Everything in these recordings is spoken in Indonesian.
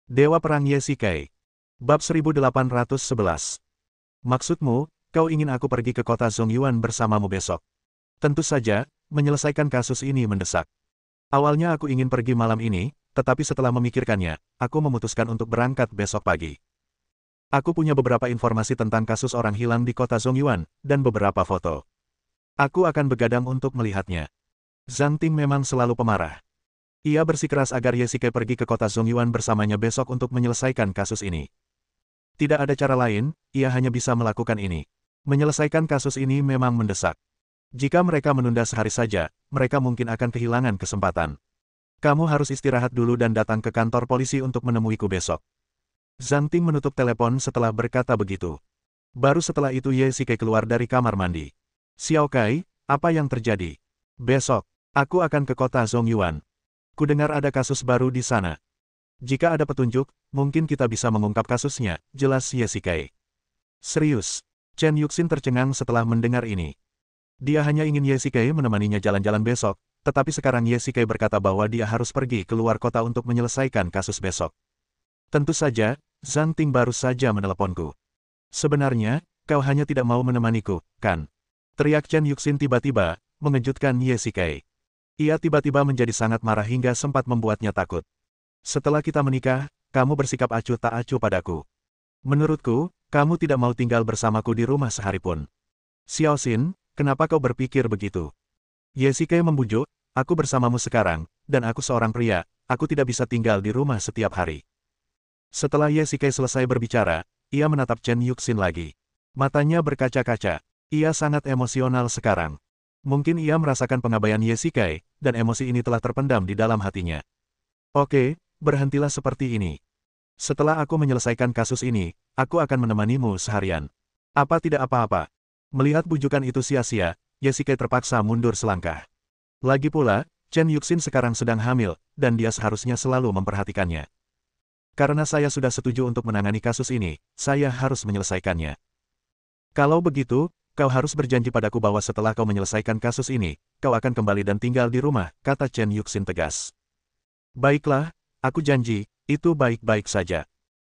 Dewa Perang Ye Shikai. Bab 1811. Maksudmu, kau ingin aku pergi ke kota Zongyuan bersamamu besok? Tentu saja, menyelesaikan kasus ini mendesak. Awalnya aku ingin pergi malam ini, tetapi setelah memikirkannya, aku memutuskan untuk berangkat besok pagi. Aku punya beberapa informasi tentang kasus orang hilang di kota Zongyuan, dan beberapa foto. Aku akan begadang untuk melihatnya. Zhang Ting memang selalu pemarah. Ia bersikeras agar Ye Shikai pergi ke kota Zongyuan bersamanya besok untuk menyelesaikan kasus ini. Tidak ada cara lain, ia hanya bisa melakukan ini. Menyelesaikan kasus ini memang mendesak. Jika mereka menunda sehari saja, mereka mungkin akan kehilangan kesempatan. Kamu harus istirahat dulu dan datang ke kantor polisi untuk menemuiku besok. Zhang Ting menutup telepon setelah berkata begitu. Baru setelah itu Ye Shikai keluar dari kamar mandi. Xiao Kai, apa yang terjadi? Besok, aku akan ke kota Zongyuan. Kudengar ada kasus baru di sana. Jika ada petunjuk, mungkin kita bisa mengungkap kasusnya, jelas Ye Shikai. Serius? Chen Yuxin tercengang setelah mendengar ini. Dia hanya ingin Ye Shikai menemaninya jalan-jalan besok, tetapi sekarang Ye Shikai berkata bahwa dia harus pergi keluar kota untuk menyelesaikan kasus besok. Tentu saja, Zhang Ting baru saja meneleponku. Sebenarnya, kau hanya tidak mau menemaniku, kan? Teriak Chen Yuxin tiba-tiba, mengejutkan Ye Shikai. Ia tiba-tiba menjadi sangat marah hingga sempat membuatnya takut. Setelah kita menikah, kamu bersikap acuh tak acuh padaku. Menurutku, kamu tidak mau tinggal bersamaku di rumah sehari pun. Xiao Xin, kenapa kau berpikir begitu? Ye Shikai membujuk, aku bersamamu sekarang, dan aku seorang pria, aku tidak bisa tinggal di rumah setiap hari. Setelah Ye Shikai selesai berbicara, ia menatap Chen Yuxin lagi. Matanya berkaca-kaca. Ia sangat emosional sekarang. Mungkin ia merasakan pengabaian Ye Shikai, dan emosi ini telah terpendam di dalam hatinya. Oke, berhentilah seperti ini. Setelah aku menyelesaikan kasus ini, aku akan menemanimu seharian. Apa tidak apa-apa? Melihat bujukan itu sia-sia, Ye Shikai terpaksa mundur selangkah. Lagi pula, Chen Yuxin sekarang sedang hamil, dan dia seharusnya selalu memperhatikannya. Karena saya sudah setuju untuk menangani kasus ini, saya harus menyelesaikannya. Kalau begitu, kau harus berjanji padaku bahwa setelah kau menyelesaikan kasus ini, kau akan kembali dan tinggal di rumah, kata Chen Yuxin tegas. Baiklah, aku janji, itu baik-baik saja.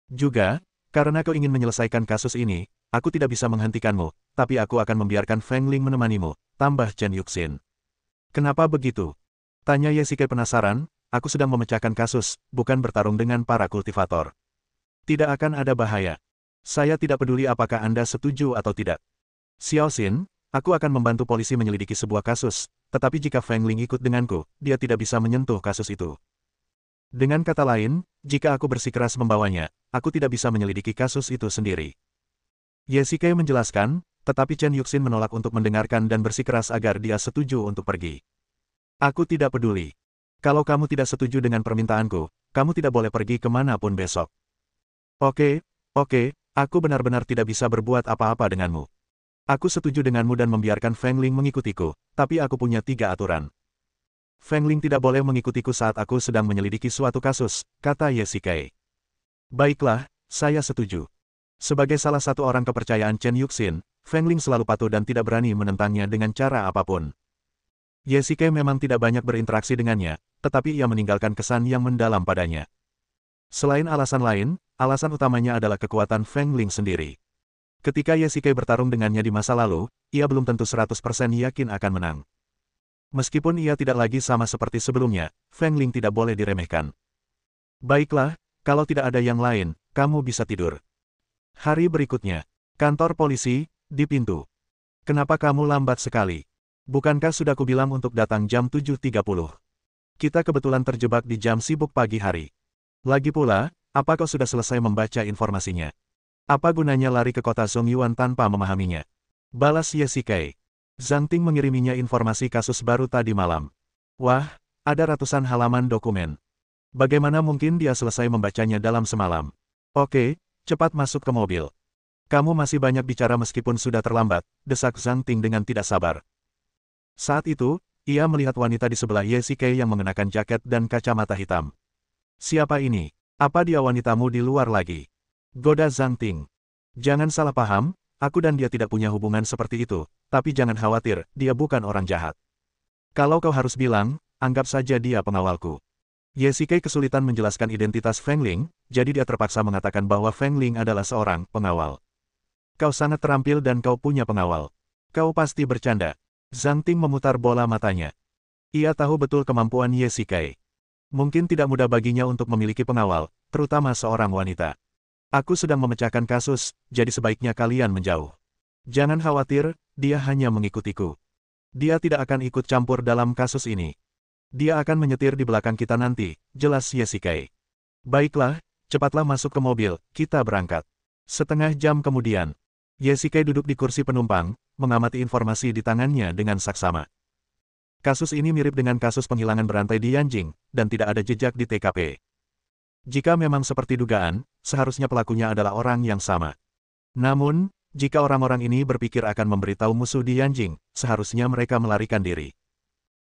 Juga, karena kau ingin menyelesaikan kasus ini, aku tidak bisa menghentikanmu, tapi aku akan membiarkan Feng Ling menemanimu, tambah Chen Yuxin. Kenapa begitu? Tanya Ye Shikai penasaran, aku sedang memecahkan kasus, bukan bertarung dengan para kultivator. Tidak akan ada bahaya. Saya tidak peduli apakah Anda setuju atau tidak. Xiao Xin, aku akan membantu polisi menyelidiki sebuah kasus, tetapi jika Feng Ling ikut denganku, dia tidak bisa menyentuh kasus itu. Dengan kata lain, jika aku bersikeras membawanya, aku tidak bisa menyelidiki kasus itu sendiri. Ye Shikai menjelaskan, tetapi Chen Yuxin menolak untuk mendengarkan dan bersikeras agar dia setuju untuk pergi. Aku tidak peduli. Kalau kamu tidak setuju dengan permintaanku, kamu tidak boleh pergi kemanapun besok. Oke, aku benar-benar tidak bisa berbuat apa-apa denganmu. Aku setuju denganmu dan membiarkan Feng Ling mengikutiku, tapi aku punya 3 aturan. Feng Ling tidak boleh mengikutiku saat aku sedang menyelidiki suatu kasus, kata Ye Shikai. Baiklah, saya setuju. Sebagai salah satu orang kepercayaan Chen Yuxin, Feng Ling selalu patuh dan tidak berani menentangnya dengan cara apapun. Ye Shikai memang tidak banyak berinteraksi dengannya, tetapi ia meninggalkan kesan yang mendalam padanya. Selain alasan lain, alasan utamanya adalah kekuatan Feng Ling sendiri. Ketika Ye Shikai bertarung dengannya di masa lalu, ia belum tentu 100% yakin akan menang. Meskipun ia tidak lagi sama seperti sebelumnya, Feng Ling tidak boleh diremehkan. Baiklah, kalau tidak ada yang lain, kamu bisa tidur. Hari berikutnya, kantor polisi, di pintu. Kenapa kamu lambat sekali? Bukankah sudah kubilang untuk datang jam 7.30? Kita kebetulan terjebak di jam sibuk pagi hari. Lagi pula, apa kau sudah selesai membaca informasinya? Apa gunanya lari ke kota Zongyuan tanpa memahaminya? Balas Ye Shikai. Zhang Ting mengiriminya informasi kasus baru tadi malam. Wah, ada ratusan halaman dokumen. Bagaimana mungkin dia selesai membacanya dalam semalam? Oke, cepat masuk ke mobil. Kamu masih banyak bicara meskipun sudah terlambat, desak Zhang Ting dengan tidak sabar. Saat itu, ia melihat wanita di sebelah Ye Shikai yang mengenakan jaket dan kacamata hitam. Siapa ini? Apa dia wanitamu di luar lagi? Goda Zhang Ting. Jangan salah paham, aku dan dia tidak punya hubungan seperti itu, tapi jangan khawatir, dia bukan orang jahat. Kalau kau harus bilang, anggap saja dia pengawalku. Ye Shikai kesulitan menjelaskan identitas Feng Ling, jadi dia terpaksa mengatakan bahwa Feng Ling adalah seorang pengawal. Kau sangat terampil dan kau punya pengawal. Kau pasti bercanda. Zhang Ting memutar bola matanya. Ia tahu betul kemampuan Ye Shikai. Mungkin tidak mudah baginya untuk memiliki pengawal, terutama seorang wanita. Aku sedang memecahkan kasus, jadi sebaiknya kalian menjauh. Jangan khawatir, dia hanya mengikutiku. Dia tidak akan ikut campur dalam kasus ini. Dia akan menyetir di belakang kita nanti, jelas Ye Shikai. Baiklah, cepatlah masuk ke mobil, kita berangkat. Setengah jam kemudian, Ye Shikai duduk di kursi penumpang, mengamati informasi di tangannya dengan saksama. Kasus ini mirip dengan kasus penghilangan berantai di Yanjing, dan tidak ada jejak di TKP. Jika memang seperti dugaan, seharusnya pelakunya adalah orang yang sama. Namun, jika orang-orang ini berpikir akan memberitahu musuh di Yanjing, seharusnya mereka melarikan diri.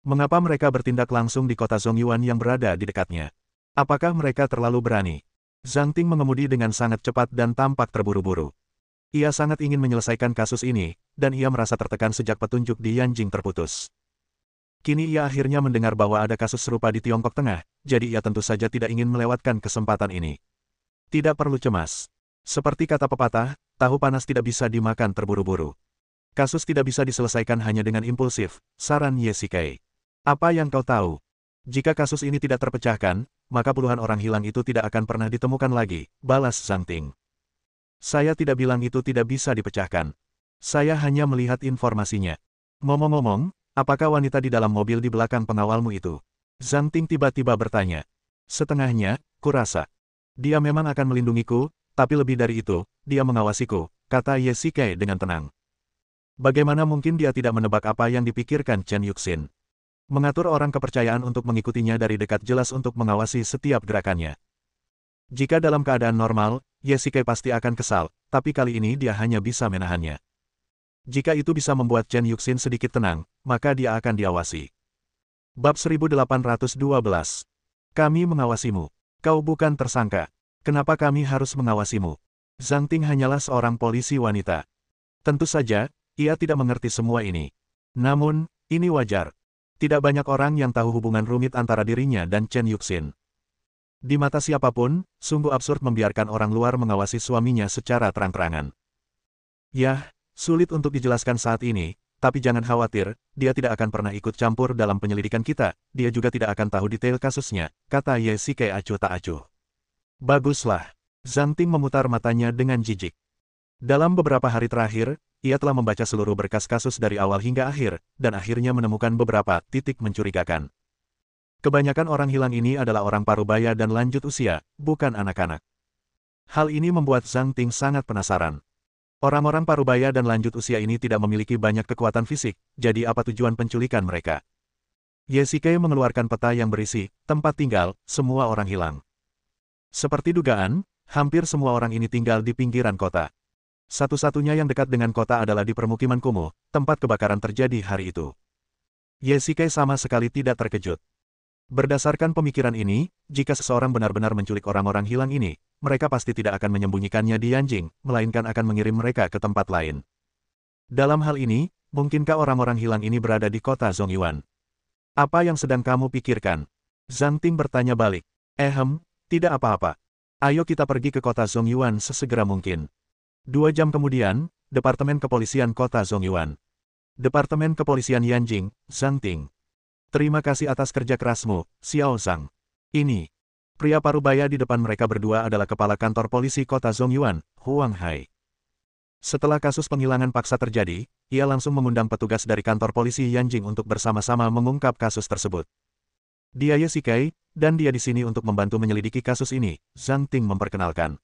Mengapa mereka bertindak langsung di kota Zongyuan yang berada di dekatnya? Apakah mereka terlalu berani? Zhang Ting mengemudi dengan sangat cepat dan tampak terburu-buru. Ia sangat ingin menyelesaikan kasus ini, dan ia merasa tertekan sejak petunjuk di Yanjing terputus. Kini ia akhirnya mendengar bahwa ada kasus serupa di Tiongkok Tengah, jadi ia tentu saja tidak ingin melewatkan kesempatan ini. Tidak perlu cemas. Seperti kata pepatah, tahu panas tidak bisa dimakan terburu-buru. Kasus tidak bisa diselesaikan hanya dengan impulsif, saran Ye Shikai. Apa yang kau tahu? Jika kasus ini tidak terpecahkan, maka puluhan orang hilang itu tidak akan pernah ditemukan lagi, balas Zhang Ting. Saya tidak bilang itu tidak bisa dipecahkan. Saya hanya melihat informasinya. Ngomong-ngomong, apakah wanita di dalam mobil di belakang pengawalmu itu? Zhang Ting tiba-tiba bertanya. Setengahnya, kurasa. Dia memang akan melindungiku, tapi lebih dari itu, dia mengawasiku, kata Ye Shikai dengan tenang. Bagaimana mungkin dia tidak menebak apa yang dipikirkan Chen Yuxin? Mengatur orang kepercayaan untuk mengikutinya dari dekat jelas untuk mengawasi setiap gerakannya. Jika dalam keadaan normal, Ye Shikai pasti akan kesal, tapi kali ini dia hanya bisa menahannya. Jika itu bisa membuat Chen Yuxin sedikit tenang, maka dia akan diawasi. Bab 1812. Kami mengawasimu. Kau bukan tersangka. Kenapa kami harus mengawasimu? Zhang Ting hanyalah seorang polisi wanita. Tentu saja, ia tidak mengerti semua ini. Namun, ini wajar. Tidak banyak orang yang tahu hubungan rumit antara dirinya dan Chen Yuxin. Di mata siapapun, sungguh absurd membiarkan orang luar mengawasi suaminya secara terang-terangan. Yah, sulit untuk dijelaskan saat ini, tapi jangan khawatir, dia tidak akan pernah ikut campur dalam penyelidikan kita, dia juga tidak akan tahu detail kasusnya, kata Ye Shikai acuh tak acuh. Baguslah. Zhang Ting memutar matanya dengan jijik. Dalam beberapa hari terakhir, ia telah membaca seluruh berkas kasus dari awal hingga akhir, dan akhirnya menemukan beberapa titik mencurigakan. Kebanyakan orang hilang ini adalah orang parubaya dan lanjut usia, bukan anak-anak. Hal ini membuat Zhang Ting sangat penasaran. Orang-orang parubaya dan lanjut usia ini tidak memiliki banyak kekuatan fisik, jadi apa tujuan penculikan mereka? Ye Shikai mengeluarkan peta yang berisi, tempat tinggal, semua orang hilang. Seperti dugaan, hampir semua orang ini tinggal di pinggiran kota. Satu-satunya yang dekat dengan kota adalah di permukiman kumuh, tempat kebakaran terjadi hari itu. Ye Shikai sama sekali tidak terkejut. Berdasarkan pemikiran ini, jika seseorang benar-benar menculik orang-orang hilang ini, mereka pasti tidak akan menyembunyikannya di Yanjing, melainkan akan mengirim mereka ke tempat lain. Dalam hal ini, mungkinkah orang-orang hilang ini berada di kota Zongyuan? Apa yang sedang kamu pikirkan? Zhang Ting bertanya balik. Tidak apa-apa. Ayo kita pergi ke kota Zongyuan sesegera mungkin. 2 jam kemudian, Departemen Kepolisian Kota Zongyuan. Departemen Kepolisian Yanjing, Zhang Ting. Terima kasih atas kerja kerasmu, Xiao Zhang. Ini. Pria parubaya di depan mereka berdua adalah Kepala Kantor Polisi Kota Zongyuan, Huang Hai. Setelah kasus penghilangan paksa terjadi, ia langsung mengundang petugas dari kantor polisi Yanjing untuk bersama-sama mengungkap kasus tersebut. Dia Ye Shikai, dan dia di sini untuk membantu menyelidiki kasus ini, Zhang Ting memperkenalkan.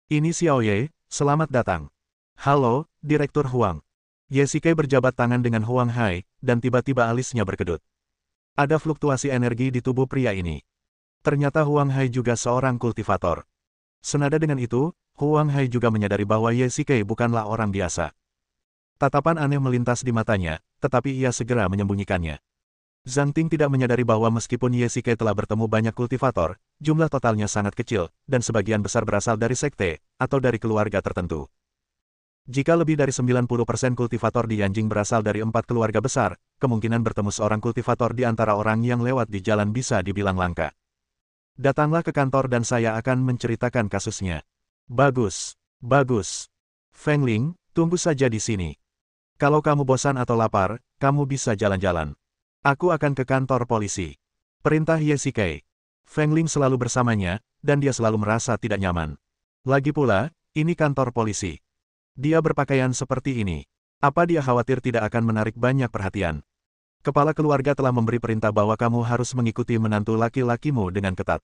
Ini Xiao Ye. Selamat datang. Halo, Direktur Huang. Ye Shikai berjabat tangan dengan Huang Hai, dan tiba-tiba alisnya berkedut. Ada fluktuasi energi di tubuh pria ini. Ternyata Huang Hai juga seorang kultivator. Senada dengan itu, Huang Hai juga menyadari bahwa Ye Shikai bukanlah orang biasa. Tatapan aneh melintas di matanya, tetapi ia segera menyembunyikannya. Zhang Ting tidak menyadari bahwa meskipun Ye Shikai telah bertemu banyak kultivator, jumlah totalnya sangat kecil, dan sebagian besar berasal dari sekte, atau dari keluarga tertentu. Jika lebih dari 90% kultivator di Yanjing berasal dari 4 keluarga besar, kemungkinan bertemu seorang kultivator di antara orang yang lewat di jalan bisa dibilang langka. Datanglah ke kantor dan saya akan menceritakan kasusnya. Bagus, bagus. Feng Ling, tunggu saja di sini. Kalau kamu bosan atau lapar, kamu bisa jalan-jalan. Aku akan ke kantor polisi. Perintah Ye Shikai. Feng Ling selalu bersamanya, dan dia selalu merasa tidak nyaman. Lagi pula, ini kantor polisi. Dia berpakaian seperti ini. Apa dia khawatir tidak akan menarik banyak perhatian? Kepala keluarga telah memberi perintah bahwa kamu harus mengikuti menantu laki-lakimu dengan ketat.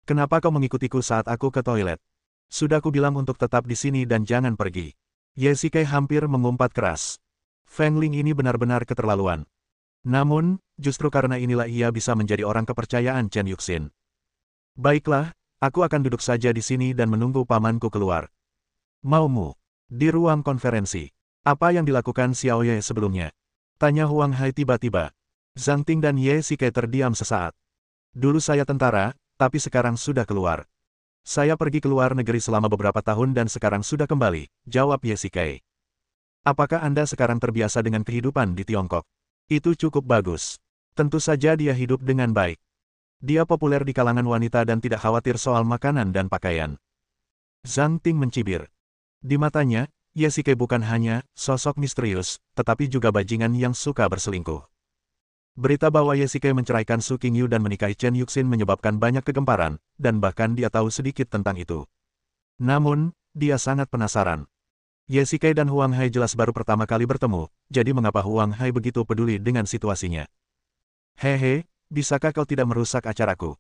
Kenapa kau mengikutiku saat aku ke toilet? Sudah ku bilang untuk tetap di sini dan jangan pergi. Ye Shikai hampir mengumpat keras. Feng Ling ini benar-benar keterlaluan. Namun, justru karena inilah ia bisa menjadi orang kepercayaan Chen Yuxin. Baiklah, aku akan duduk saja di sini dan menunggu pamanku keluar. Maumu? Di ruang konferensi. Apa yang dilakukan Xiao Ye sebelumnya? Tanya Huang Hai tiba-tiba. Zhang Ting dan Ye Shikai terdiam sesaat. Dulu saya tentara, tapi sekarang sudah keluar. Saya pergi ke luar negeri selama beberapa tahun dan sekarang sudah kembali, jawab Ye Shikai. Apakah Anda sekarang terbiasa dengan kehidupan di Tiongkok? Itu cukup bagus. Tentu saja dia hidup dengan baik. Dia populer di kalangan wanita dan tidak khawatir soal makanan dan pakaian. Zhang Ting mencibir. Di matanya, Ye Shikai bukan hanya sosok misterius, tetapi juga bajingan yang suka berselingkuh. Berita bahwa Ye Shikai menceraikan Su Qingyu dan menikahi Chen Yuxin menyebabkan banyak kegemparan, dan bahkan dia tahu sedikit tentang itu. Namun, dia sangat penasaran. Ye Shikai dan Huang Hai jelas baru pertama kali bertemu, jadi mengapa Huang Hai begitu peduli dengan situasinya? Hehe, bisakah kau tidak merusak acaraku?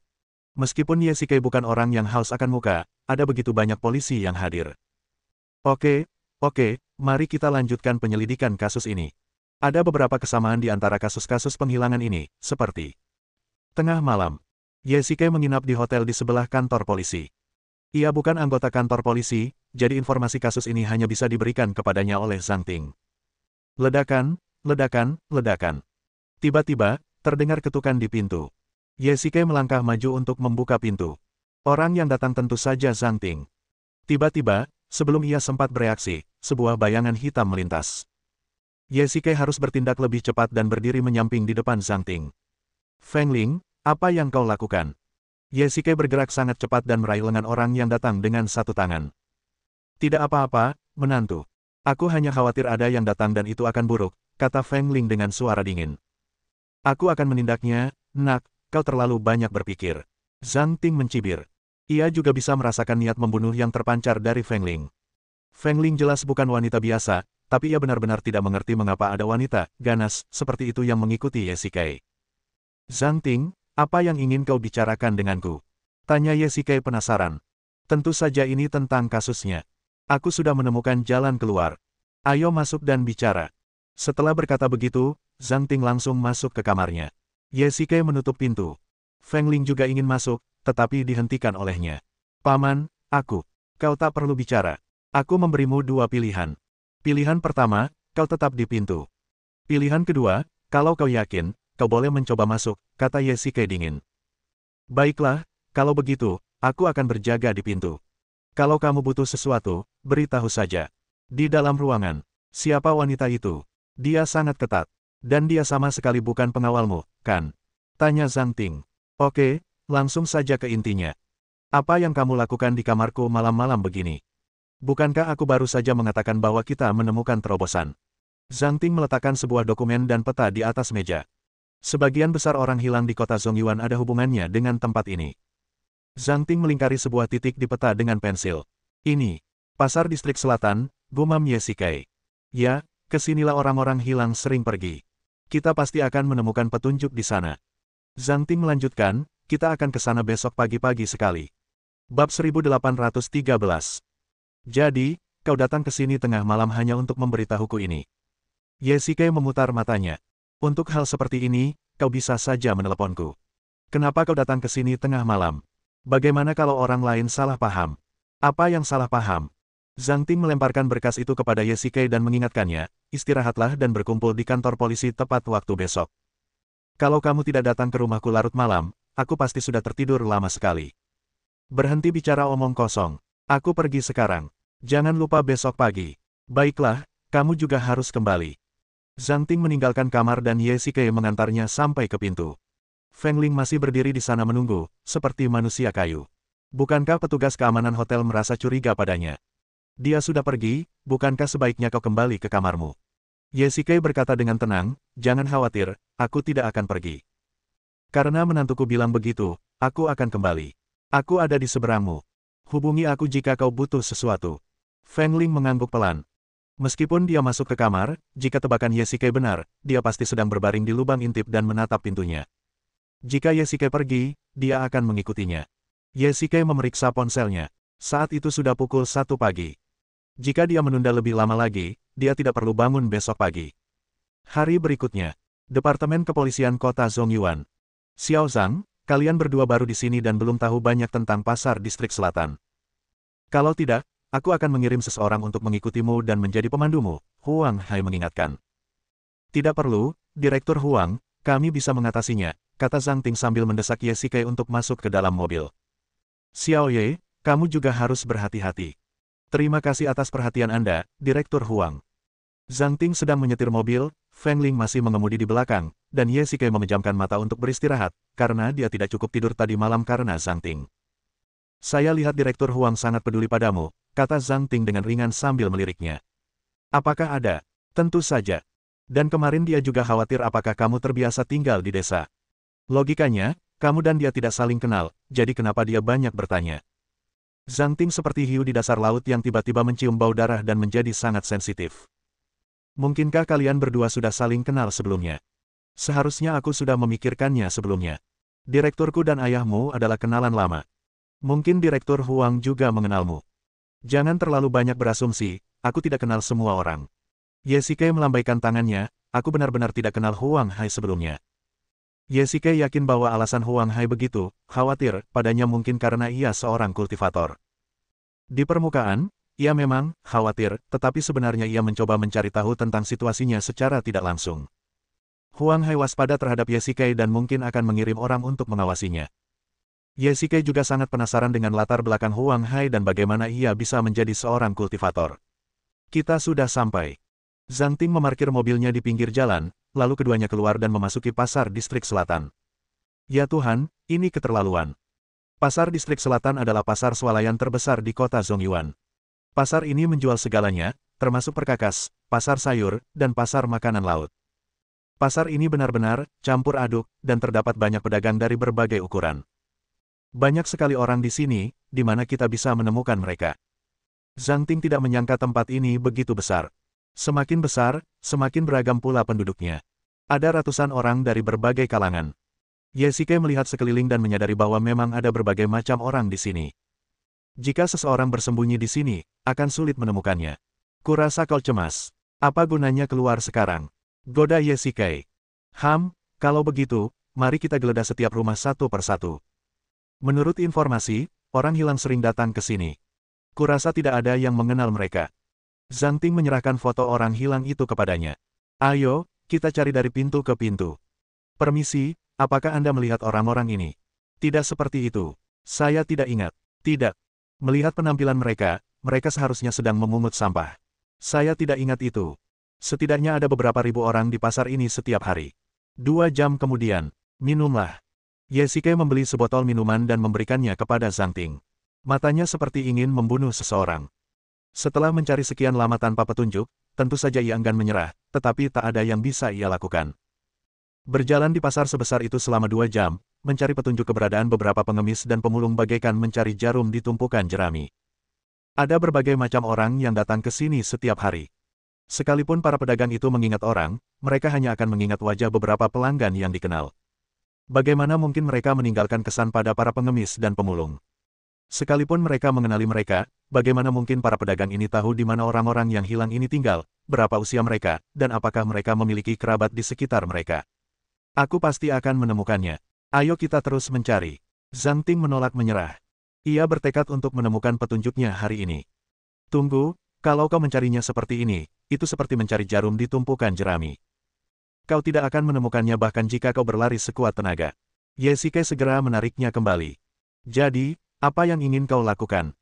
Meskipun Ye Shikai bukan orang yang haus akan muka, ada begitu banyak polisi yang hadir. Oke, mari kita lanjutkan penyelidikan kasus ini. Ada beberapa kesamaan di antara kasus-kasus penghilangan ini, seperti tengah malam. Ye Shikai menginap di hotel di sebelah kantor polisi. Ia bukan anggota kantor polisi, jadi informasi kasus ini hanya bisa diberikan kepadanya oleh Zhang Ting. Ledakan. Tiba-tiba, terdengar ketukan di pintu. Ye Shikai melangkah maju untuk membuka pintu. Orang yang datang tentu saja Zhang Ting. Tiba-tiba, sebelum ia sempat bereaksi, sebuah bayangan hitam melintas. Ye Shikai harus bertindak lebih cepat dan berdiri menyamping di depan Zhang Ting. Feng Ling, apa yang kau lakukan? Ye Shikai bergerak sangat cepat dan meraih lengan orang yang datang dengan satu tangan. Tidak apa-apa, menantu. Aku hanya khawatir ada yang datang dan itu akan buruk, kata Feng Ling dengan suara dingin. Aku akan menindaknya, nak, kau terlalu banyak berpikir. Zhang Ting mencibir. Ia juga bisa merasakan niat membunuh yang terpancar dari Feng Ling. Feng Ling jelas bukan wanita biasa, tapi ia benar-benar tidak mengerti mengapa ada wanita ganas seperti itu yang mengikuti Ye Shikai. Zhang Ting, apa yang ingin kau bicarakan denganku? Tanya Ye Shikai penasaran. Tentu saja ini tentang kasusnya. Aku sudah menemukan jalan keluar. Ayo masuk dan bicara. Setelah berkata begitu, Zhang Ting langsung masuk ke kamarnya. Ye Shikai menutup pintu. Feng Ling juga ingin masuk, tetapi dihentikan olehnya. Paman, kau tak perlu bicara. Aku memberimu dua pilihan. Pilihan pertama, kau tetap di pintu. Pilihan kedua, kalau kau yakin, kau boleh mencoba masuk, kata Ye Shikai dingin. Baiklah, kalau begitu, aku akan berjaga di pintu. Kalau kamu butuh sesuatu, beritahu saja. Di dalam ruangan, siapa wanita itu? Dia sangat ketat. Dan dia sama sekali bukan pengawalmu, kan? Tanya Zhang Ting. Oke, langsung saja ke intinya. Apa yang kamu lakukan di kamarku malam-malam begini? Bukankah aku baru saja mengatakan bahwa kita menemukan terobosan? Zhang Ting meletakkan sebuah dokumen dan peta di atas meja. Sebagian besar orang hilang di kota Zongyuan ada hubungannya dengan tempat ini. Zhang Ting melingkari sebuah titik di peta dengan pensil. Ini, pasar distrik selatan, gumam Ye Shikai. Ya, kesinilah orang-orang hilang sering pergi. Kita pasti akan menemukan petunjuk di sana. Zhang Ting melanjutkan, kita akan ke sana besok pagi-pagi sekali. Bab 1813. Jadi, kau datang ke sini tengah malam hanya untuk memberitahuku ini. Ye Shikai memutar matanya. Untuk hal seperti ini, kau bisa saja meneleponku. Kenapa kau datang ke sini tengah malam? Bagaimana kalau orang lain salah paham? Apa yang salah paham? Zhang Ting melemparkan berkas itu kepada Ye Shikai dan mengingatkannya, istirahatlah dan berkumpul di kantor polisi tepat waktu besok. Kalau kamu tidak datang ke rumahku larut malam, aku pasti sudah tertidur lama sekali. Berhenti bicara omong kosong. Aku pergi sekarang. Jangan lupa besok pagi. Baiklah, kamu juga harus kembali. Zhang Ting meninggalkan kamar dan Ye Shikai mengantarnya sampai ke pintu. Feng Ling masih berdiri di sana menunggu, seperti manusia kayu. Bukankah petugas keamanan hotel merasa curiga padanya? Dia sudah pergi, bukankah sebaiknya kau kembali ke kamarmu? Ye Shikai berkata dengan tenang, jangan khawatir, aku tidak akan pergi. Karena menantuku bilang begitu, aku akan kembali. Aku ada di seberangmu. Hubungi aku jika kau butuh sesuatu. Feng Ling mengangguk pelan. Meskipun dia masuk ke kamar, jika tebakan Ye Shikai benar, dia pasti sedang berbaring di lubang intip dan menatap pintunya. Jika Ye Shikai pergi, dia akan mengikutinya. Ye Shikai memeriksa ponselnya. Saat itu sudah pukul 1 pagi. Jika dia menunda lebih lama lagi, dia tidak perlu bangun besok pagi. Hari berikutnya, Departemen Kepolisian Kota Zongyuan. Xiao Zhang, kalian berdua baru di sini dan belum tahu banyak tentang pasar distrik selatan. Kalau tidak, aku akan mengirim seseorang untuk mengikutimu dan menjadi pemandumu, Huang Hai mengingatkan. Tidak perlu, Direktur Huang, kami bisa mengatasinya, kata Zhang Ting sambil mendesak Ye Shikai untuk masuk ke dalam mobil. Xiao Ye, kamu juga harus berhati-hati. Terima kasih atas perhatian Anda, Direktur Huang. Zhang Ting sedang menyetir mobil, Feng Ling masih mengemudi di belakang, dan Ye Shikai memejamkan mata untuk beristirahat, karena dia tidak cukup tidur tadi malam karena Zhang Ting. Saya lihat Direktur Huang sangat peduli padamu, kata Zhang Ting dengan ringan sambil meliriknya. Apakah ada? Tentu saja. Dan kemarin dia juga khawatir apakah kamu terbiasa tinggal di desa. Logikanya, kamu dan dia tidak saling kenal, jadi kenapa dia banyak bertanya. Zhang Ting seperti hiu di dasar laut yang tiba-tiba mencium bau darah dan menjadi sangat sensitif. Mungkinkah kalian berdua sudah saling kenal sebelumnya? Seharusnya aku sudah memikirkannya sebelumnya. Direkturku dan ayahmu adalah kenalan lama. Mungkin Direktur Huang juga mengenalmu. Jangan terlalu banyak berasumsi, aku tidak kenal semua orang. Ye Shikai melambaikan tangannya, aku benar-benar tidak kenal Huang Hai sebelumnya. Ye Shikai yakin bahwa alasan Huang Hai begitu, khawatir, padanya mungkin karena ia seorang kultivator. Di permukaan, ia memang khawatir, tetapi sebenarnya ia mencoba mencari tahu tentang situasinya secara tidak langsung. Huang Hai waspada terhadap Ye Shikai dan mungkin akan mengirim orang untuk mengawasinya. Ye Shikai juga sangat penasaran dengan latar belakang Huang Hai dan bagaimana ia bisa menjadi seorang kultivator. Kita sudah sampai. Zhang Ting memarkir mobilnya di pinggir jalan, lalu keduanya keluar dan memasuki pasar distrik selatan. Ya Tuhan, ini keterlaluan. Pasar distrik selatan adalah pasar swalayan terbesar di kota Zongyuan. Pasar ini menjual segalanya, termasuk perkakas, pasar sayur, dan pasar makanan laut. Pasar ini benar-benar campur aduk, dan terdapat banyak pedagang dari berbagai ukuran. Banyak sekali orang di sini, di mana kita bisa menemukan mereka. Zhang Ting tidak menyangka tempat ini begitu besar. Semakin besar, semakin beragam pula penduduknya. Ada ratusan orang dari berbagai kalangan. Ye Shikai melihat sekeliling dan menyadari bahwa memang ada berbagai macam orang di sini. Jika seseorang bersembunyi di sini, akan sulit menemukannya. Kurasa kau cemas. Apa gunanya keluar sekarang? Goda Ye Shikai. Kalau begitu, mari kita geledah setiap rumah satu persatu. Menurut informasi, orang hilang sering datang ke sini. Kurasa tidak ada yang mengenal mereka. Zhang Ting menyerahkan foto orang hilang itu kepadanya. Ayo, kita cari dari pintu ke pintu. Permisi, apakah Anda melihat orang-orang ini? Tidak seperti itu. Saya tidak ingat. Tidak. Melihat penampilan mereka, mereka seharusnya sedang memungut sampah. Saya tidak ingat itu. Setidaknya ada beberapa ribu orang di pasar ini setiap hari. 2 jam kemudian, minumlah. Ye Shikai membeli sebotol minuman dan memberikannya kepada Zhang Ting. Matanya seperti ingin membunuh seseorang. Setelah mencari sekian lama tanpa petunjuk, tentu saja ia enggan menyerah, tetapi tak ada yang bisa ia lakukan. Berjalan di pasar sebesar itu selama 2 jam, mencari petunjuk keberadaan beberapa pengemis dan pemulung bagaikan mencari jarum di tumpukan jerami. Ada berbagai macam orang yang datang ke sini setiap hari. Sekalipun para pedagang itu mengingat orang, mereka hanya akan mengingat wajah beberapa pelanggan yang dikenal. Bagaimana mungkin mereka meninggalkan kesan pada para pengemis dan pemulung? Sekalipun mereka mengenali mereka, bagaimana mungkin para pedagang ini tahu di mana orang-orang yang hilang ini tinggal, berapa usia mereka, dan apakah mereka memiliki kerabat di sekitar mereka? Aku pasti akan menemukannya. Ayo kita terus mencari. Zhang Ting menolak menyerah. Ia bertekad untuk menemukan petunjuknya hari ini. Tunggu, kalau kau mencarinya seperti ini, itu seperti mencari jarum di tumpukan jerami. Kau tidak akan menemukannya bahkan jika kau berlari sekuat tenaga. Ye Shikai segera menariknya kembali. Jadi, apa yang ingin kau lakukan?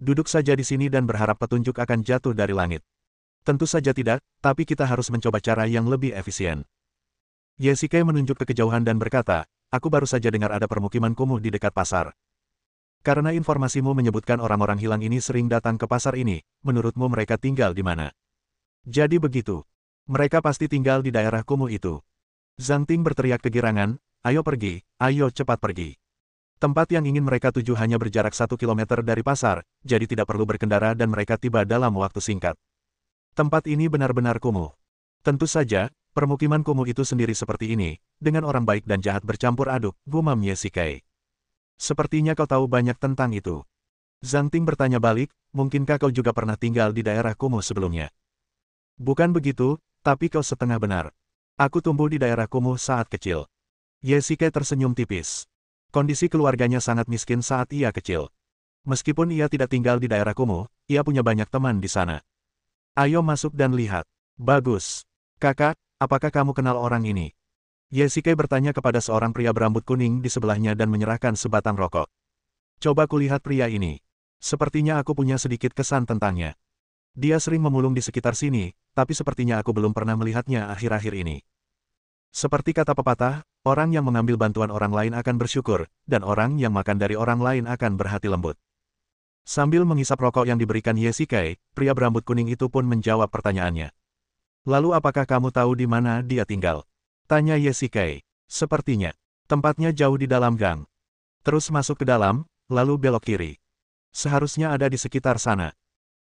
Duduk saja di sini dan berharap petunjuk akan jatuh dari langit. Tentu saja tidak, tapi kita harus mencoba cara yang lebih efisien. Ye Shikai menunjuk ke kejauhan dan berkata, aku baru saja dengar ada permukiman kumuh di dekat pasar. Karena informasimu menyebutkan orang-orang hilang ini sering datang ke pasar ini, menurutmu mereka tinggal di mana? Jadi begitu. Mereka pasti tinggal di daerah kumuh itu. Zhang Ting berteriak kegirangan, ayo pergi, ayo cepat pergi. Tempat yang ingin mereka tuju hanya berjarak 1 kilometer dari pasar, jadi tidak perlu berkendara dan mereka tiba dalam waktu singkat. Tempat ini benar-benar kumuh. Tentu saja, permukiman kumuh itu sendiri seperti ini, dengan orang baik dan jahat bercampur aduk, gumam Ye Shikai. Sepertinya kau tahu banyak tentang itu. Zhang Ting bertanya balik, mungkinkah kau juga pernah tinggal di daerah kumuh sebelumnya? Bukan begitu, tapi kau setengah benar. Aku tumbuh di daerah kumuh saat kecil. Ye Shikai tersenyum tipis. Kondisi keluarganya sangat miskin saat ia kecil. Meskipun ia tidak tinggal di daerah kumuh, ia punya banyak teman di sana. Ayo masuk dan lihat. Bagus. Kakak, apakah kamu kenal orang ini? Ye Shikai bertanya kepada seorang pria berambut kuning di sebelahnya dan menyerahkan sebatang rokok. Coba kulihat pria ini. Sepertinya aku punya sedikit kesan tentangnya. Dia sering memulung di sekitar sini, tapi sepertinya aku belum pernah melihatnya akhir-akhir ini. Seperti kata pepatah, orang yang mengambil bantuan orang lain akan bersyukur, dan orang yang makan dari orang lain akan berhati lembut. Sambil menghisap rokok yang diberikan Ye Shikai, pria berambut kuning itu pun menjawab pertanyaannya. Lalu apakah kamu tahu di mana dia tinggal? Tanya Ye Shikai. Sepertinya, tempatnya jauh di dalam gang. Terus masuk ke dalam, lalu belok kiri. Seharusnya ada di sekitar sana.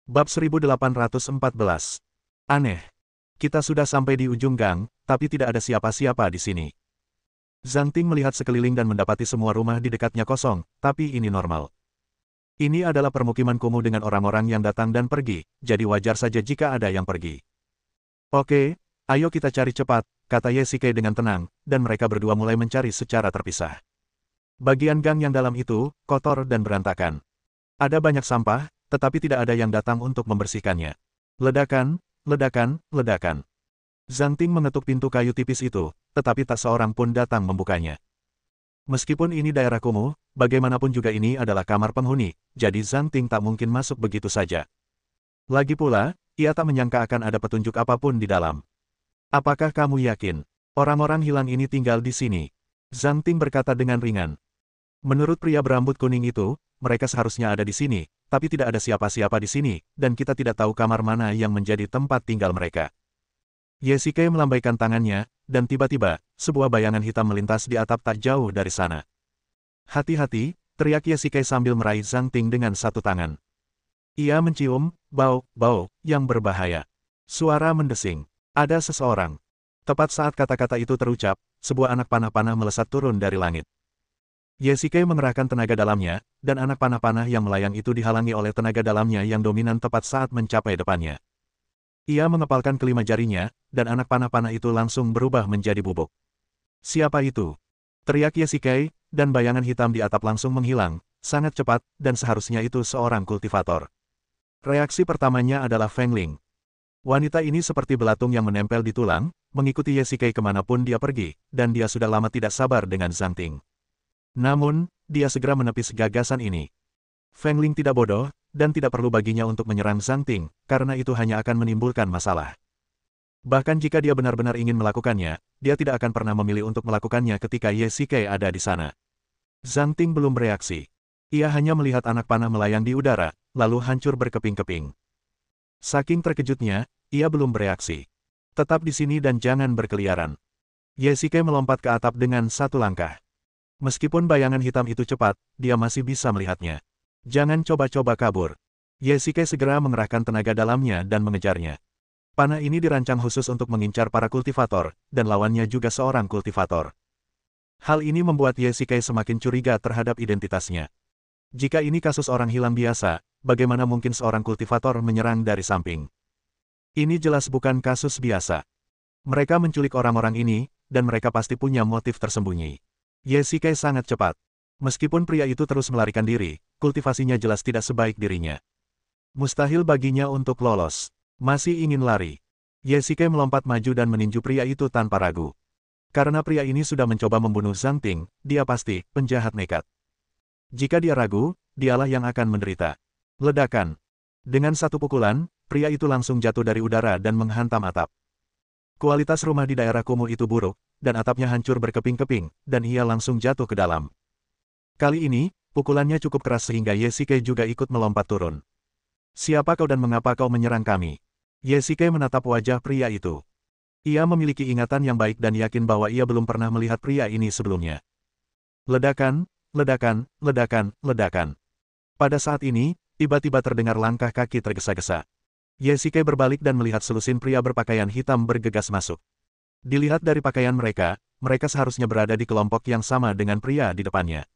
Bab 1814. Aneh. Kita sudah sampai di ujung gang, tapi tidak ada siapa-siapa di sini. Zhang Ting melihat sekeliling dan mendapati semua rumah di dekatnya kosong, tapi ini normal. Ini adalah permukiman kumuh dengan orang-orang yang datang dan pergi, jadi wajar saja jika ada yang pergi. Oke, ayo kita cari cepat, kata Ye Shikai dengan tenang, dan mereka berdua mulai mencari secara terpisah. Bagian gang yang dalam itu, kotor dan berantakan. Ada banyak sampah, tetapi tidak ada yang datang untuk membersihkannya. Ledakan, ledakan, ledakan. Zhang Ting mengetuk pintu kayu tipis itu, tetapi tak seorang pun datang membukanya. Meskipun ini daerah kumuh, bagaimanapun juga ini adalah kamar penghuni, jadi Zhang Ting tak mungkin masuk begitu saja. Lagi pula, ia tak menyangka akan ada petunjuk apapun di dalam. Apakah kamu yakin? Orang-orang hilang ini tinggal di sini. Zhang Ting berkata dengan ringan. Menurut pria berambut kuning itu, mereka seharusnya ada di sini, tapi tidak ada siapa-siapa di sini, dan kita tidak tahu kamar mana yang menjadi tempat tinggal mereka. Ye Shikai melambaikan tangannya, dan tiba-tiba, sebuah bayangan hitam melintas di atap tak jauh dari sana. Hati-hati, teriak Ye Shikai sambil meraih Zhang Ting dengan satu tangan. Ia mencium bau yang berbahaya. Suara mendesing. Ada seseorang. Tepat saat kata-kata itu terucap, sebuah anak panah-panah melesat turun dari langit. Ye Shikai mengerahkan tenaga dalamnya, dan anak panah-panah yang melayang itu dihalangi oleh tenaga dalamnya yang dominan tepat saat mencapai depannya. Ia mengepalkan kelima jarinya, dan anak panah-panah itu langsung berubah menjadi bubuk. Siapa itu? Teriak Ye Shikai, dan bayangan hitam di atap langsung menghilang, sangat cepat, dan seharusnya itu seorang kultivator. Reaksi pertamanya adalah Feng Ling. Wanita ini seperti belatung yang menempel di tulang, mengikuti Ye Shikai kemanapun dia pergi, dan dia sudah lama tidak sabar dengan Zhang Ting. Namun, dia segera menepis gagasan ini. Feng Ling tidak bodoh, dan tidak perlu baginya untuk menyerang Zhang Ting, karena itu hanya akan menimbulkan masalah. Bahkan jika dia benar-benar ingin melakukannya, dia tidak akan pernah memilih untuk melakukannya ketika Ye Shikai ada di sana. Zhang Ting belum bereaksi. Ia hanya melihat anak panah melayang di udara, lalu hancur berkeping-keping. Saking terkejutnya, ia belum bereaksi. Tetap di sini dan jangan berkeliaran. Ye Shikai melompat ke atap dengan satu langkah. Meskipun bayangan hitam itu cepat, dia masih bisa melihatnya. Jangan coba-coba kabur. Ye Shikai segera mengerahkan tenaga dalamnya dan mengejarnya. Panah ini dirancang khusus untuk mengincar para kultivator, dan lawannya juga seorang kultivator. Hal ini membuat Ye Shikai semakin curiga terhadap identitasnya. Jika ini kasus orang hilang biasa, bagaimana mungkin seorang kultivator menyerang dari samping? Ini jelas bukan kasus biasa. Mereka menculik orang-orang ini, dan mereka pasti punya motif tersembunyi. Ye Shikai sangat cepat. Meskipun pria itu terus melarikan diri, kultivasinya jelas tidak sebaik dirinya. Mustahil baginya untuk lolos. Masih ingin lari. Ye Shikai melompat maju dan meninju pria itu tanpa ragu. Karena pria ini sudah mencoba membunuh Zhang Ting, dia pasti penjahat nekat. Jika dia ragu, dialah yang akan menderita. Ledakan. Dengan satu pukulan, pria itu langsung jatuh dari udara dan menghantam atap. Kualitas rumah di daerah kumuh itu buruk, dan atapnya hancur berkeping-keping, dan ia langsung jatuh ke dalam. Kali ini, pukulannya cukup keras sehingga Yesike juga ikut melompat turun. Siapa kau dan mengapa kau menyerang kami? Yesike menatap wajah pria itu. Ia memiliki ingatan yang baik dan yakin bahwa ia belum pernah melihat pria ini sebelumnya. Ledakan, ledakan, ledakan, ledakan. Pada saat ini, tiba-tiba terdengar langkah kaki tergesa-gesa. Yesike berbalik dan melihat selusin pria berpakaian hitam bergegas masuk. Dilihat dari pakaian mereka, mereka seharusnya berada di kelompok yang sama dengan pria di depannya.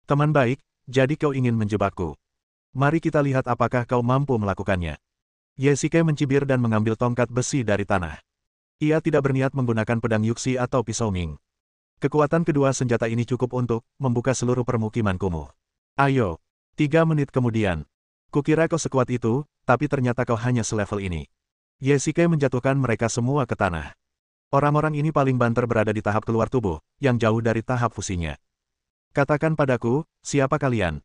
Teman baik, jadi kau ingin menjebakku. Mari kita lihat apakah kau mampu melakukannya. Yesike mencibir dan mengambil tongkat besi dari tanah. Ia tidak berniat menggunakan pedang yuksi atau pisau Ming. Kekuatan kedua senjata ini cukup untuk membuka seluruh permukiman kumuh. Ayo. 3 menit kemudian. Kukira kau sekuat itu, tapi ternyata kau hanya selevel ini. Yesike menjatuhkan mereka semua ke tanah. Orang-orang ini paling banter berada di tahap keluar tubuh, yang jauh dari tahap fusinya. Katakan padaku, siapa kalian?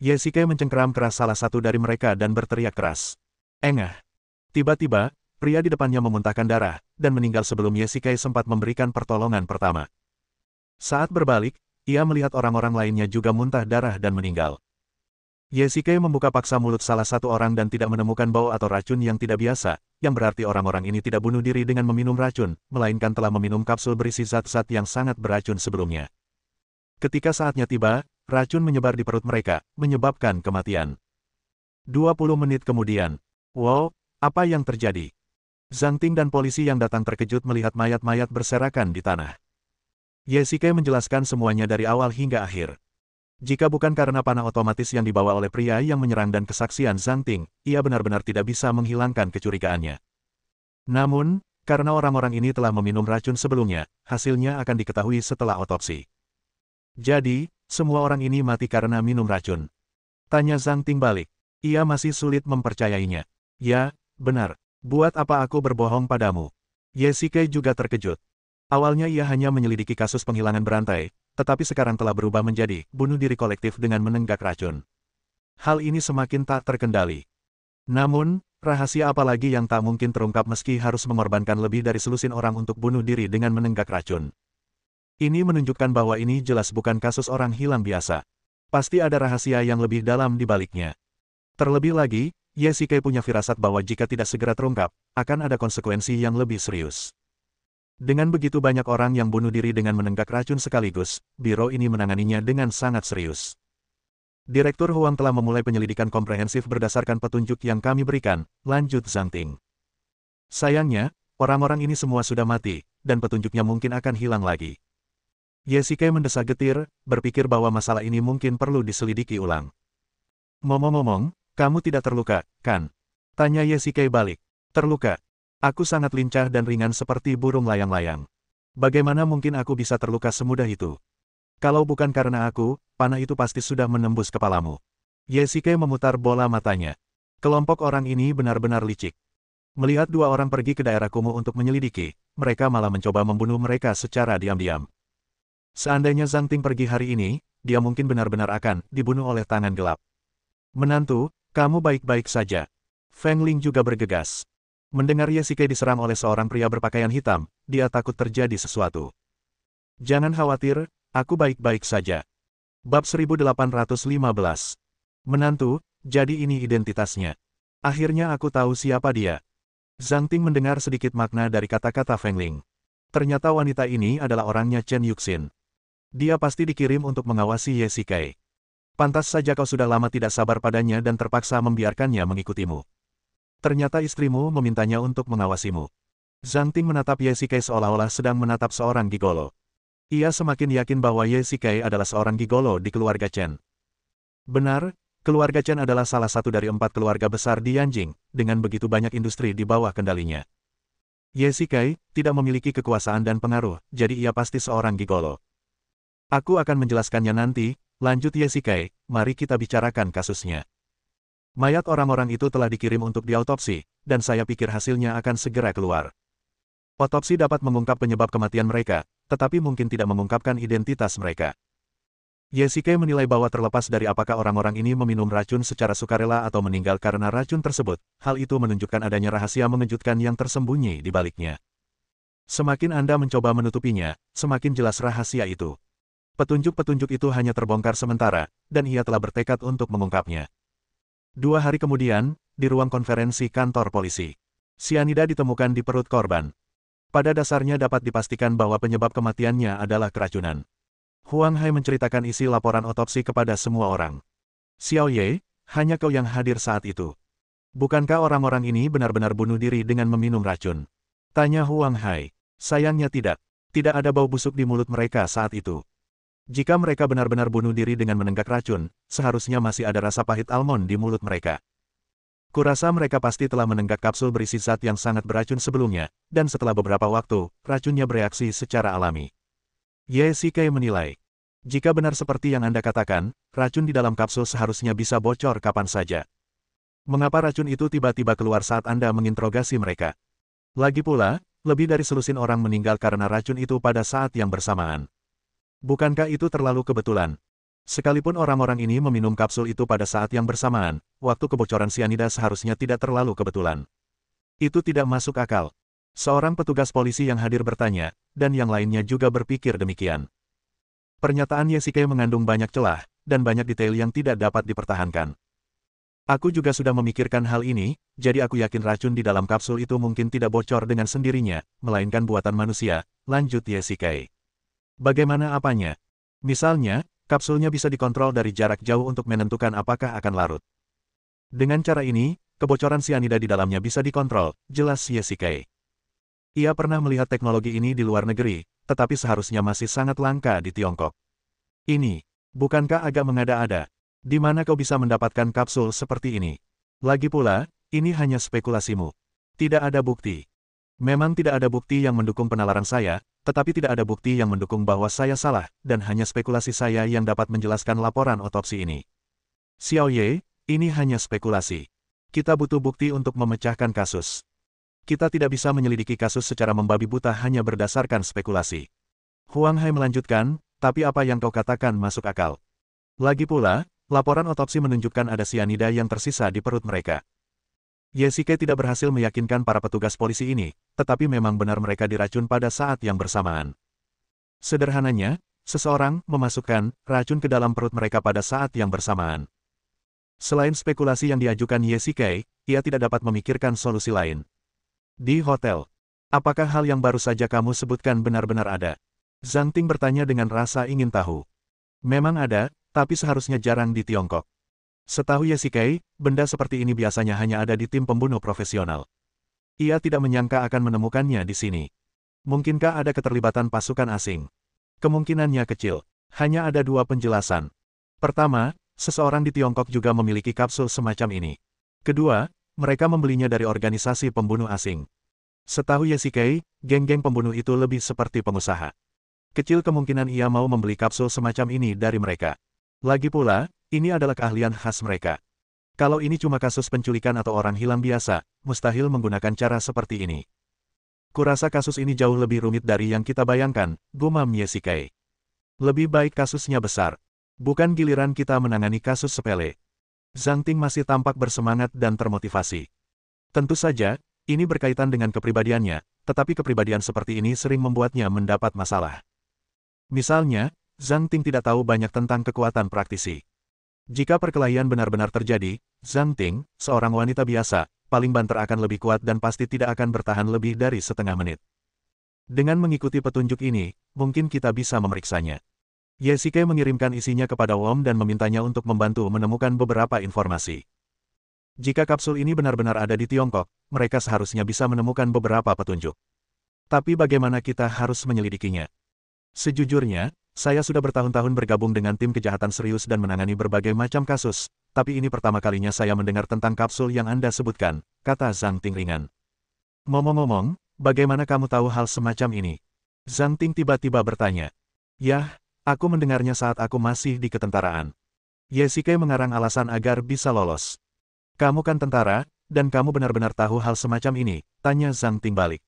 Yesike mencengkeram keras salah satu dari mereka dan berteriak keras. Engah. Tiba-tiba, pria di depannya memuntahkan darah, dan meninggal sebelum Yesike sempat memberikan pertolongan pertama. Saat berbalik, ia melihat orang-orang lainnya juga muntah darah dan meninggal. Yesike membuka paksa mulut salah satu orang dan tidak menemukan bau atau racun yang tidak biasa, yang berarti orang-orang ini tidak bunuh diri dengan meminum racun, melainkan telah meminum kapsul berisi zat-zat yang sangat beracun sebelumnya. Ketika saatnya tiba, racun menyebar di perut mereka, menyebabkan kematian. 20 menit kemudian. Wow, apa yang terjadi? Zhang Ting dan polisi yang datang terkejut melihat mayat-mayat berserakan di tanah. Yesike menjelaskan semuanya dari awal hingga akhir. Jika bukan karena panah otomatis yang dibawa oleh pria yang menyerang dan kesaksian Zhang Ting, ia benar-benar tidak bisa menghilangkan kecurigaannya. Namun, karena orang-orang ini telah meminum racun sebelumnya, hasilnya akan diketahui setelah otopsi. Jadi, semua orang ini mati karena minum racun. Tanya Zhang Ting balik. Ia masih sulit mempercayainya. Ya, benar. Buat apa aku berbohong padamu? Yesike juga terkejut. Awalnya ia hanya menyelidiki kasus penghilangan berantai, tetapi sekarang telah berubah menjadi bunuh diri kolektif dengan menenggak racun. Hal ini semakin tak terkendali. Namun, rahasia apa lagi yang tak mungkin terungkap meski harus mengorbankan lebih dari selusin orang untuk bunuh diri dengan menenggak racun. Ini menunjukkan bahwa ini jelas bukan kasus orang hilang biasa. Pasti ada rahasia yang lebih dalam di baliknya. Terlebih lagi, Yesike punya firasat bahwa jika tidak segera terungkap, akan ada konsekuensi yang lebih serius. Dengan begitu banyak orang yang bunuh diri dengan menenggak racun sekaligus, biro ini menanganinya dengan sangat serius. Direktur Huang telah memulai penyelidikan komprehensif berdasarkan petunjuk yang kami berikan, lanjut Zhang Ting. Sayangnya, orang-orang ini semua sudah mati, dan petunjuknya mungkin akan hilang lagi. Yesike mendesah getir, berpikir bahwa masalah ini mungkin perlu diselidiki ulang. Ngomong-ngomong, kamu tidak terluka, kan? Tanya Yesike balik. Terluka. Aku sangat lincah dan ringan seperti burung layang-layang. Bagaimana mungkin aku bisa terluka semudah itu? Kalau bukan karena aku, panah itu pasti sudah menembus kepalamu. Yesike memutar bola matanya. Kelompok orang ini benar-benar licik. Melihat dua orang pergi ke daerah kumuh untuk menyelidiki, mereka malah mencoba membunuh mereka secara diam-diam. Seandainya Zhang Ting pergi hari ini, dia mungkin benar-benar akan dibunuh oleh tangan gelap. Menantu, kamu baik-baik saja. Feng Ling juga bergegas. Mendengar Yesike diserang oleh seorang pria berpakaian hitam, dia takut terjadi sesuatu. Jangan khawatir, aku baik-baik saja. Bab 1815. Menantu, jadi ini identitasnya. Akhirnya aku tahu siapa dia. Zhang Ting mendengar sedikit makna dari kata-kata Feng Ling. Ternyata wanita ini adalah orangnya Chen Yuxin. Dia pasti dikirim untuk mengawasi Yesike. Pantas saja kau sudah lama tidak sabar padanya dan terpaksa membiarkannya mengikutimu. Ternyata istrimu memintanya untuk mengawasimu. Zhang Ting menatap Yesike seolah-olah sedang menatap seorang gigolo. Ia semakin yakin bahwa Yesike adalah seorang gigolo di keluarga Chen. Benar, keluarga Chen adalah salah satu dari 4 keluarga besar di Yanjing, dengan begitu banyak industri di bawah kendalinya. Yesike tidak memiliki kekuasaan dan pengaruh, jadi ia pasti seorang gigolo. Aku akan menjelaskannya nanti, lanjut Yesike, mari kita bicarakan kasusnya. Mayat orang-orang itu telah dikirim untuk diautopsi, dan saya pikir hasilnya akan segera keluar. Otopsi dapat mengungkap penyebab kematian mereka, tetapi mungkin tidak mengungkapkan identitas mereka. Yesike menilai bahwa terlepas dari apakah orang-orang ini meminum racun secara sukarela atau meninggal karena racun tersebut, hal itu menunjukkan adanya rahasia mengejutkan yang tersembunyi di baliknya. Semakin Anda mencoba menutupinya, semakin jelas rahasia itu. Petunjuk-petunjuk itu hanya terbongkar sementara, dan ia telah bertekad untuk mengungkapnya. 2 hari kemudian, di ruang konferensi kantor polisi, sianida ditemukan di perut korban. Pada dasarnya dapat dipastikan bahwa penyebab kematiannya adalah keracunan. Huang Hai menceritakan isi laporan otopsi kepada semua orang. Xiao Ye, hanya kau yang hadir saat itu. Bukankah orang-orang ini benar-benar bunuh diri dengan meminum racun? Tanya Huang Hai. Sayangnya tidak. Tidak ada bau busuk di mulut mereka saat itu. Jika mereka benar-benar bunuh diri dengan menenggak racun, seharusnya masih ada rasa pahit almond di mulut mereka. Kurasa mereka pasti telah menenggak kapsul berisi zat yang sangat beracun sebelumnya, dan setelah beberapa waktu, racunnya bereaksi secara alami. Ye Shikai menilai. Jika benar seperti yang Anda katakan, racun di dalam kapsul seharusnya bisa bocor kapan saja. Mengapa racun itu tiba-tiba keluar saat Anda menginterogasi mereka? Lagi pula, lebih dari selusin orang meninggal karena racun itu pada saat yang bersamaan. Bukankah itu terlalu kebetulan? Sekalipun orang-orang ini meminum kapsul itu pada saat yang bersamaan, waktu kebocoran sianida seharusnya tidak terlalu kebetulan. Itu tidak masuk akal. Seorang petugas polisi yang hadir bertanya, dan yang lainnya juga berpikir demikian. Pernyataan Ye Shikai mengandung banyak celah, dan banyak detail yang tidak dapat dipertahankan. Aku juga sudah memikirkan hal ini, jadi aku yakin racun di dalam kapsul itu mungkin tidak bocor dengan sendirinya, melainkan buatan manusia, lanjut Ye Shikai. Bagaimana apanya? Misalnya, kapsulnya bisa dikontrol dari jarak jauh untuk menentukan apakah akan larut. Dengan cara ini, kebocoran sianida di dalamnya bisa dikontrol, jelas Ye Shikai. Ia pernah melihat teknologi ini di luar negeri, tetapi seharusnya masih sangat langka di Tiongkok. Ini, bukankah agak mengada-ada? Di mana kau bisa mendapatkan kapsul seperti ini? Lagi pula, ini hanya spekulasimu. Tidak ada bukti. Memang tidak ada bukti yang mendukung penalaran saya, tetapi tidak ada bukti yang mendukung bahwa saya salah, dan hanya spekulasi saya yang dapat menjelaskan laporan otopsi ini. Xiao Ye, ini hanya spekulasi. Kita butuh bukti untuk memecahkan kasus. Kita tidak bisa menyelidiki kasus secara membabi buta hanya berdasarkan spekulasi. Huang Hai melanjutkan, tapi apa yang kau katakan masuk akal. Lagi pula, laporan otopsi menunjukkan ada sianida yang tersisa di perut mereka. Ye Shikai tidak berhasil meyakinkan para petugas polisi ini, tetapi memang benar mereka diracun pada saat yang bersamaan. Sederhananya, seseorang memasukkan racun ke dalam perut mereka pada saat yang bersamaan. Selain spekulasi yang diajukan Ye Shikai, ia tidak dapat memikirkan solusi lain. Di hotel, apakah hal yang baru saja kamu sebutkan benar-benar ada? Zhang Ting bertanya dengan rasa ingin tahu. Memang ada, tapi seharusnya jarang di Tiongkok. Setahu Ye Shikai, benda seperti ini biasanya hanya ada di tim pembunuh profesional. Ia tidak menyangka akan menemukannya di sini. Mungkinkah ada keterlibatan pasukan asing? Kemungkinannya kecil. Hanya ada 2 penjelasan. Pertama, seseorang di Tiongkok juga memiliki kapsul semacam ini. Kedua, mereka membelinya dari organisasi pembunuh asing. Setahu Ye Shikai, geng-geng pembunuh itu lebih seperti pengusaha. Kecil kemungkinan ia mau membeli kapsul semacam ini dari mereka. Lagi pula, ini adalah keahlian khas mereka. Kalau ini cuma kasus penculikan atau orang hilang biasa, mustahil menggunakan cara seperti ini. Kurasa kasus ini jauh lebih rumit dari yang kita bayangkan, gumam Ye Shikai. Lebih baik kasusnya besar. Bukan giliran kita menangani kasus sepele. Zhang Ting masih tampak bersemangat dan termotivasi. Tentu saja, ini berkaitan dengan kepribadiannya, tetapi kepribadian seperti ini sering membuatnya mendapat masalah. Misalnya, Zhang Ting tidak tahu banyak tentang kekuatan praktisi. Jika perkelahian benar-benar terjadi, Zhang Ting, seorang wanita biasa, paling banter akan lebih kuat dan pasti tidak akan bertahan lebih dari setengah menit. Dengan mengikuti petunjuk ini, mungkin kita bisa memeriksanya. Ye Shikai mengirimkan isinya kepada Wom dan memintanya untuk membantu menemukan beberapa informasi. Jika kapsul ini benar-benar ada di Tiongkok, mereka seharusnya bisa menemukan beberapa petunjuk. Tapi bagaimana kita harus menyelidikinya? Sejujurnya, saya sudah bertahun-tahun bergabung dengan tim kejahatan serius dan menangani berbagai macam kasus, tapi ini pertama kalinya saya mendengar tentang kapsul yang Anda sebutkan, kata Zhang Ting ringan. Ngomong-ngomong, bagaimana kamu tahu hal semacam ini? Zhang Ting tiba-tiba bertanya. Yah, aku mendengarnya saat aku masih di ketentaraan. Ye Shikai mengarang alasan agar bisa lolos. Kamu kan tentara, dan kamu benar-benar tahu hal semacam ini, tanya Zhang Ting balik.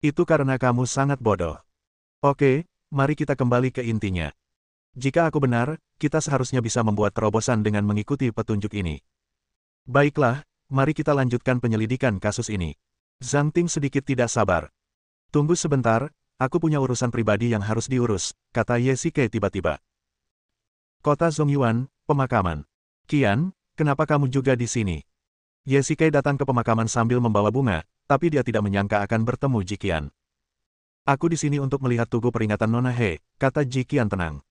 Itu karena kamu sangat bodoh. Oke. Mari kita kembali ke intinya. Jika aku benar, kita seharusnya bisa membuat terobosan dengan mengikuti petunjuk ini. Baiklah, mari kita lanjutkan penyelidikan kasus ini. Zhang Ting sedikit tidak sabar. Tunggu sebentar, aku punya urusan pribadi yang harus diurus, kata Ye Shike tiba-tiba. Kota Zongyuan, pemakaman. Qian, kenapa kamu juga di sini? Ye Shike datang ke pemakaman sambil membawa bunga, tapi dia tidak menyangka akan bertemu Ji Qian. Aku di sini untuk melihat tugu peringatan Nona He, kata Ji Qian tenang.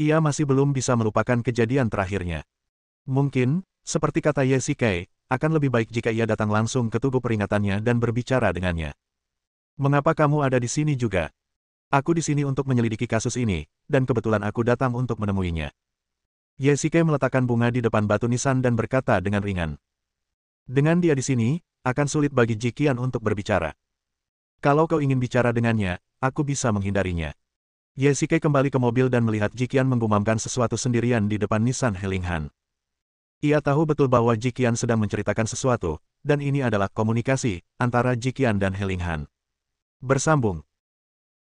Ia masih belum bisa melupakan kejadian terakhirnya. Mungkin, seperti kata Ye Shike, akan lebih baik jika ia datang langsung ke tugu peringatannya dan berbicara dengannya. Mengapa kamu ada di sini juga? Aku di sini untuk menyelidiki kasus ini, dan kebetulan aku datang untuk menemuinya. Ye Shike meletakkan bunga di depan batu nisan dan berkata dengan ringan. Dengan dia di sini, akan sulit bagi Ji Qian untuk berbicara. Kalau kau ingin bicara dengannya, aku bisa menghindarinya. Ye Shike kembali ke mobil dan melihat Ji Qian menggumamkan sesuatu sendirian di depan Nisan Helinghan. Ia tahu betul bahwa Ji Qian sedang menceritakan sesuatu, dan ini adalah komunikasi antara Ji Qian dan Helinghan. Bersambung.